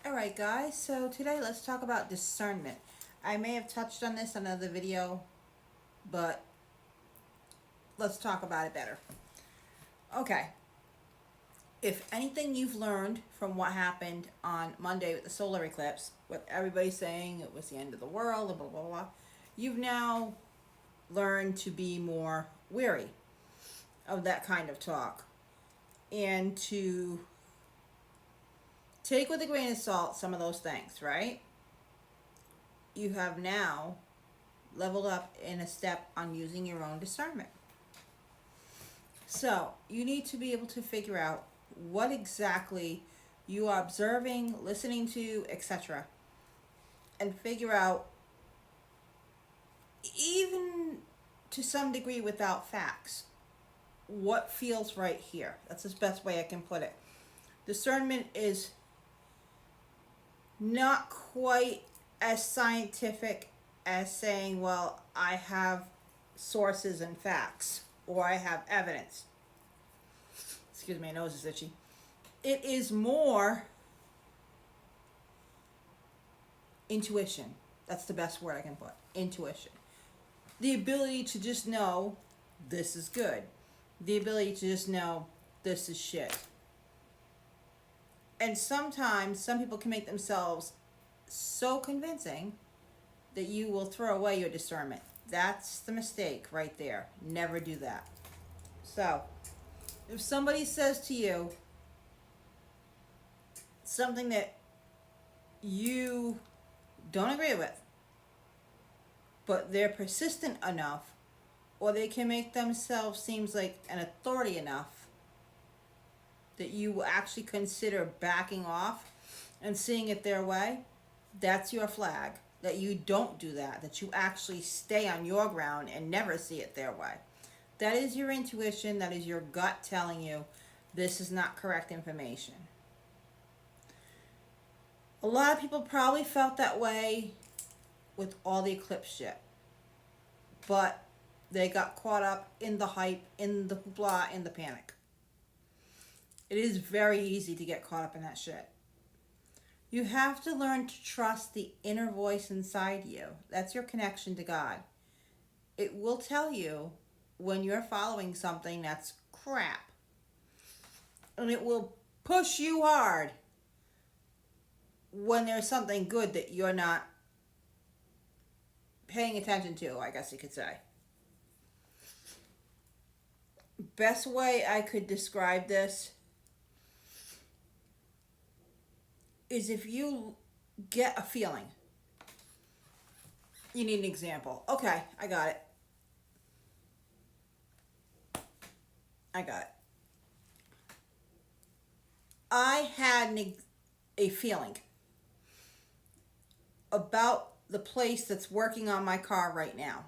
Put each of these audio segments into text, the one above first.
Alright guys, so today let's talk about discernment. I may have touched on this in another video, but let's talk about it better. Okay, if anything you've learned from what happened on Monday with the solar eclipse, with everybody saying it was the end of the world and blah blah blah, you've now learned to be more wary of that kind of talk and to take with a grain of salt some of those things, right? You have now leveled up in a step on using your own discernment. So you need to be able to figure out what exactly you are observing, listening to, etc. And figure out, even to some degree without facts, what feels right here. That's the best way I can put it. Discernment is not quite as scientific as saying, well, I have sources and facts, or I have evidence. Excuse me, my nose is itchy. It is more intuition. That's the best word I can put. Intuition. The ability to just know this is good. The ability to just know this is shit. And sometimes some people can make themselves so convincing that you will throw away your discernment. That's the mistake right there. Never do that. So, if somebody says to you something that you don't agree with, but they're persistent enough, or they can make themselves seem like an authority enough that you will actually consider backing off and seeing it their way, that's your flag. That you don't do that, that you actually stay on your ground and never see it their way. That is your intuition, that is your gut telling you this is not correct information. A lot of people probably felt that way with all the eclipse shit. But they got caught up in the hype, in the blah, in the panic. It is very easy to get caught up in that shit. You have to learn to trust the inner voice inside you. That's your connection to God. It will tell you when you're following something that's crap. And it will push you hard when there's something good that you're not paying attention to, I guess you could say. Best way I could describe this is if you get a feeling. You need an example. Okay, I got it. I had a feeling about the place that's working on my car right now.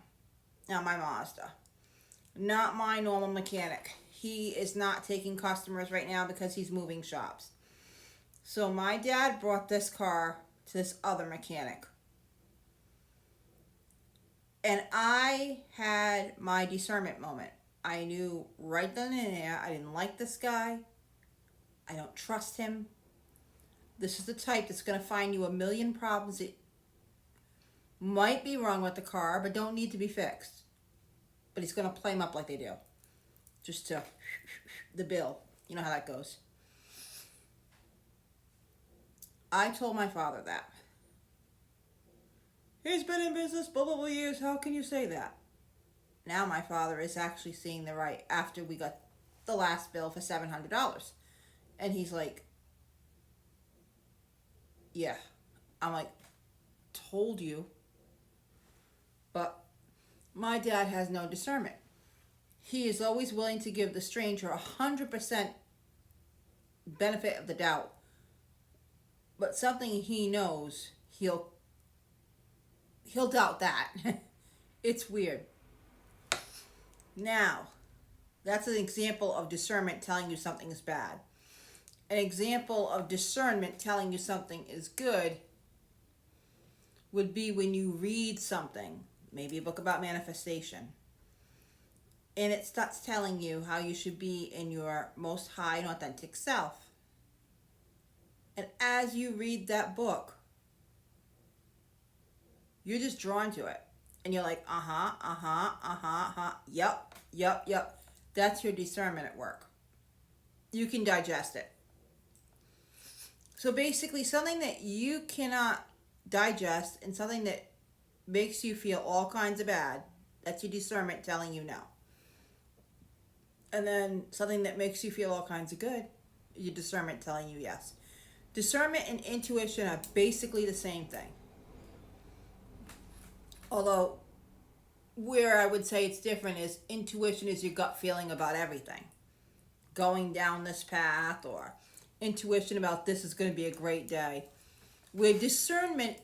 Now, my Mazda. Not my normal mechanic. He is not taking customers right now because he's moving shops. So my dad brought this car to this other mechanic. And I had my discernment moment. I knew right then and there I didn't like this guy. I don't trust him. This is the type that's going to find you a million problems that might be wrong with the car, but don't need to be fixed. But he's going to play them up like they do. Just to the bill. You know how that goes. I told my father that. He's been in business blah, blah, blah years. How can you say that? Now my father is actually seeing the right after we got the last bill for $700. And he's like, yeah. I'm like, told you. But my dad has no discernment. He is always willing to give the stranger 100% benefit of the doubt. But something he knows, he'll doubt that. It's weird. Now, that's an example of discernment telling you something is bad. An example of discernment telling you something is good would be when you read something, maybe a book about manifestation, and it starts telling you how you should be in your most high and authentic self. And as as you read that book, you're just drawn to it. And you're like, uh-huh, uh-huh, uh-huh, uh-huh, yep, yep, yep. That's your discernment at work. You can digest it. So basically, something that you cannot digest and something that makes you feel all kinds of bad, that's your discernment telling you no. And then something that makes you feel all kinds of good, your discernment telling you yes. Discernment and intuition are basically the same thing. Although, where I would say it's different is intuition is your gut feeling about everything. Going down this path, or intuition about this is going to be a great day. Where discernment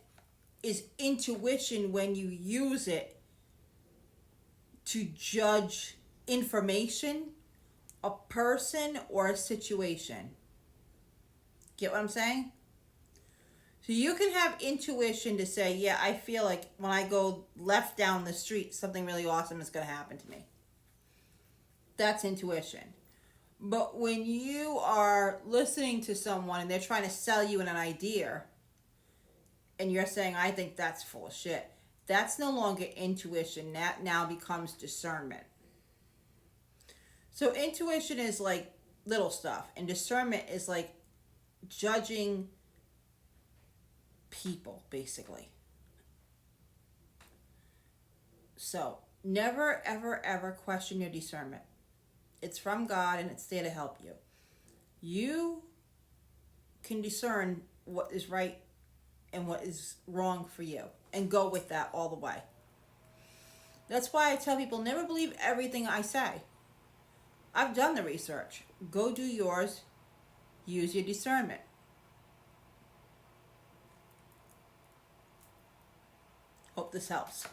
is intuition when you use it to judge information, a person, or a situation. Get what I'm saying? So you can have intuition to say, yeah, I feel like when I go left down the street, something really awesome is going to happen to me. That's intuition. But when you are listening to someone and they're trying to sell you an idea, and you're saying, I think that's full of shit, that's no longer intuition. That now becomes discernment. So intuition is like little stuff, and discernment is like judging people, basically. So never, ever, ever question your discernment. It's from God and it's there to help you. You can discern what is right and what is wrong for you and go with that all the way. That's why I tell people, never believe everything I say. I've done the research. Go do yours. Use your discernment. Hope this helps.